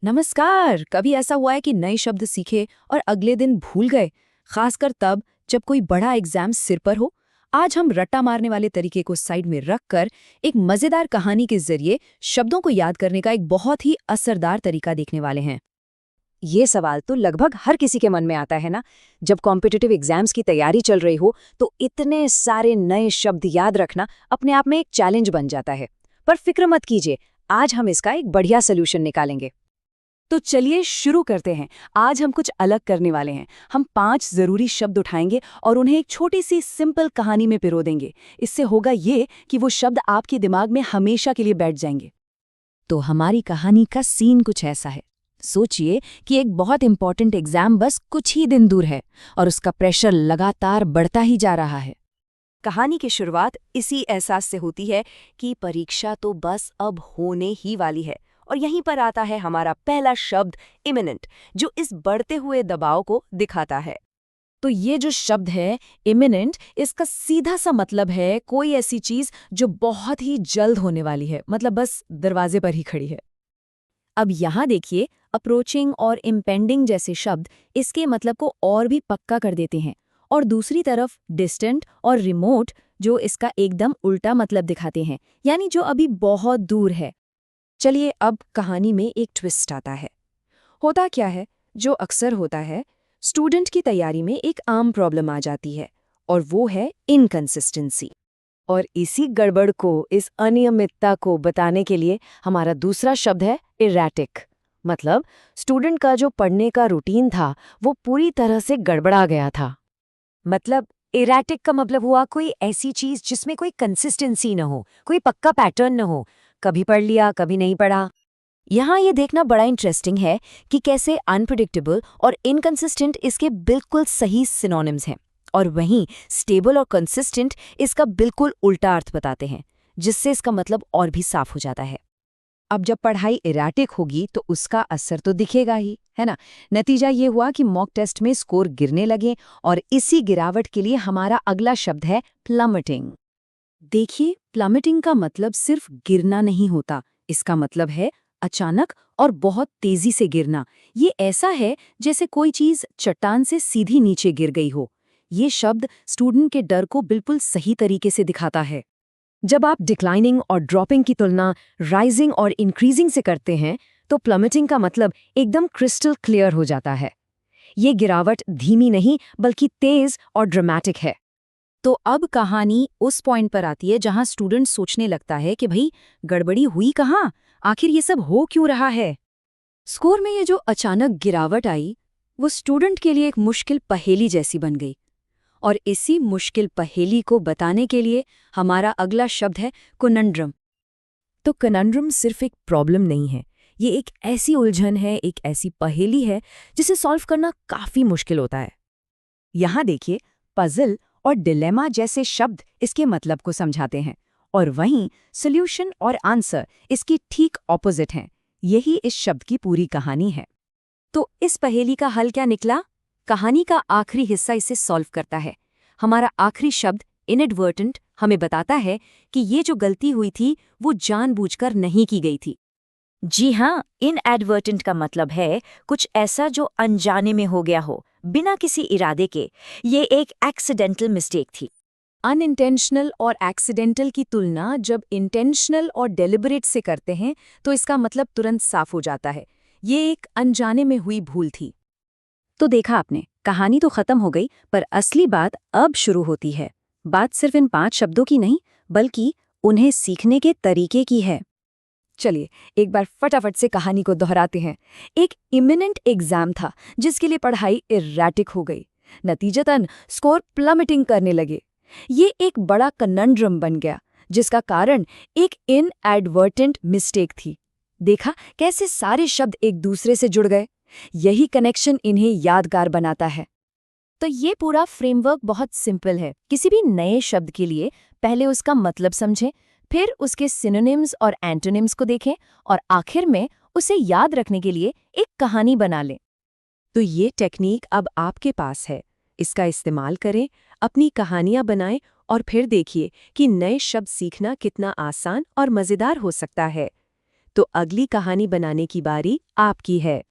नमस्कार। कभी ऐसा हुआ है कि नए शब्द सीखे और अगले दिन भूल गए, खासकर तब जब कोई बड़ा एग्जाम सिर पर हो। आज हम रट्टा मारने वाले तरीके को साइड में रखकर एक मजेदार कहानी के जरिए शब्दों को याद करने का एक बहुत ही असरदार तरीका देखने वाले हैं। ये सवाल तो लगभग हर किसी के मन में आता है ना। जब कॉम्पिटिटिव एग्जाम्स की तैयारी चल रही हो तो इतने सारे नए शब्द याद रखना अपने आप में एक चैलेंज बन जाता है। पर फिक्र मत कीजिए, आज हम इसका एक बढ़िया सोल्यूशन निकालेंगे। तो चलिए शुरू करते हैं। आज हम कुछ अलग करने वाले हैं। हम 5 जरूरी शब्द उठाएंगे और उन्हें एक छोटी सी सिंपल कहानी में पिरो देंगे। इससे होगा ये कि वो शब्द आपके दिमाग में हमेशा के लिए बैठ जाएंगे। तो हमारी कहानी का सीन कुछ ऐसा है। सोचिए कि एक बहुत इंपॉर्टेंट एग्जाम बस कुछ ही दिन दूर है और उसका प्रेशर लगातार बढ़ता ही जा रहा है। कहानी की शुरुआत इसी एहसास से होती है कि परीक्षा तो बस अब होने ही वाली है, और यहीं पर आता है हमारा पहला शब्द इमिनेंट, जो इस बढ़ते हुए दबाव को दिखाता है। तो ये जो शब्द है इमिनेंट, इसका सीधा सा मतलब है कोई ऐसी चीज जो बहुत ही जल्द होने वाली है, मतलब बस दरवाजे पर ही खड़ी है। अब यहाँ देखिए, अप्रोचिंग और इम्पेंडिंग जैसे शब्द इसके मतलब को और भी पक्का कर देते हैं, और दूसरी तरफ डिस्टेंट और रिमोट जो इसका एकदम उल्टा मतलब दिखाते हैं, यानी जो अभी बहुत दूर है। चलिए अब कहानी में एक ट्विस्ट आता है। होता क्या है, जो अक्सर होता है, स्टूडेंट की तैयारी में एक आम प्रॉब्लम आ जाती है, और वो है इनकंसिस्टेंसी। और इसी गड़बड़ को, इस अनियमितता को बताने के लिए हमारा दूसरा शब्द है इरैटिक। मतलब स्टूडेंट का जो पढ़ने का रूटीन था वो पूरी तरह से गड़बड़ा गया था। मतलब इरैटिक का मतलब हुआ कोई ऐसी चीज जिसमें कोई कंसिस्टेंसी न हो, कोई पक्का पैटर्न न हो। कभी पढ़ लिया, कभी नहीं पढ़ा। यहाँ ये देखना बड़ा इंटरेस्टिंग है कि कैसे अनप्रिडिक्टेबल और इनकंसिस्टेंट इसके बिल्कुल सही सिनोनिम्स हैं, और वहीं स्टेबल और कंसिस्टेंट इसका बिल्कुल उल्टा अर्थ बताते हैं, जिससे इसका मतलब और भी साफ हो जाता है। अब जब पढ़ाई इरैटिक होगी तो उसका असर तो दिखेगा ही, है ना। नतीजा ये हुआ कि मॉक टेस्ट में स्कोर गिरने लगे, और इसी गिरावट के लिए हमारा अगला शब्द है प्लमटिंग। देखिए, प्लमटिंग का मतलब सिर्फ गिरना नहीं होता, इसका मतलब है अचानक और बहुत तेजी से गिरना। ये ऐसा है जैसे कोई चीज चट्टान से सीधी नीचे गिर गई हो। ये शब्द स्टूडेंट के डर को बिल्कुल सही तरीके से दिखाता है। जब आप डिक्लाइनिंग और ड्रॉपिंग की तुलना राइजिंग और इंक्रीजिंग से करते हैं तो प्लमटिंग का मतलब एकदम क्रिस्टल क्लियर हो जाता है। ये गिरावट धीमी नहीं बल्कि तेज और ड्रामेटिक है। तो अब कहानी उस पॉइंट पर आती है जहां स्टूडेंट सोचने लगता है कि भाई गड़बड़ी हुई कहाँ, आखिर ये सब हो क्यों रहा है। स्कोर में ये जो अचानक गिरावट आई वो स्टूडेंट के लिए एक मुश्किल पहेली जैसी बन गई, और इसी मुश्किल पहेली को बताने के लिए हमारा अगला शब्द है कनंड्रम। तो कनंड्रम सिर्फ एक प्रॉब्लम नहीं है, ये एक ऐसी उलझन है, एक ऐसी पहेली है जिसे सॉल्व करना काफी मुश्किल होता है। यहाँ देखिए, पजल और डिलेमा जैसे शब्द इसके मतलब को समझाते हैं, और वहीं सॉल्यूशन और आंसर इसकी ठीक ऑपोजिट हैं। यही इस शब्द की पूरी कहानी है। तो इस पहेली का हल क्या निकला? कहानी का आखिरी हिस्सा इसे सॉल्व करता है। हमारा आखिरी शब्द इनएडवर्टेंट हमें बताता है कि ये जो गलती हुई थी वो जानबूझकर नहीं की गई थी। जी हाँ, इनएडवर्टेंट का मतलब है कुछ ऐसा जो अनजाने में हो गया हो, बिना किसी इरादे के। ये एक एक्सीडेंटल मिस्टेक थी। अनइंटेंशनल और एक्सीडेंटल की तुलना जब इंटेंशनल और डेलिबरेट से करते हैं तो इसका मतलब तुरंत साफ हो जाता है। ये एक अनजाने में हुई भूल थी। तो देखा आपने, कहानी तो खत्म हो गई, पर असली बात अब शुरू होती है। बात सिर्फ इन 5 शब्दों की नहीं, बल्कि उन्हें सीखने के तरीके की है। चलिए एक बार फटाफट से कहानी को दोहराते हैं। एक इमिनेंट एग्जाम था जिसके लिए पढ़ाई इरैटिक हो गई। नतीजतन स्कोर प्लमेटिंग करने लगे। ये एक बड़ा कनंड्रम बन गया, जिसका कारण एक इनएडवर्टेंट मिस्टेक थी। देखा कैसे सारे शब्द एक दूसरे से जुड़ गए। यही कनेक्शन इन्हें यादगार बनाता है। तो ये पूरा फ्रेमवर्क बहुत सिंपल है। किसी भी नए शब्द के लिए पहले उसका मतलब समझें, फिर उसके सिनोनिम्स और एंटोनिम्स को देखें, और आखिर में उसे याद रखने के लिए एक कहानी बना लें। तो ये टेक्निक अब आपके पास है। इसका इस्तेमाल करें, अपनी कहानियां बनाएं, और फिर देखिए कि नए शब्द सीखना कितना आसान और मज़ेदार हो सकता है। तो अगली कहानी बनाने की बारी आपकी है।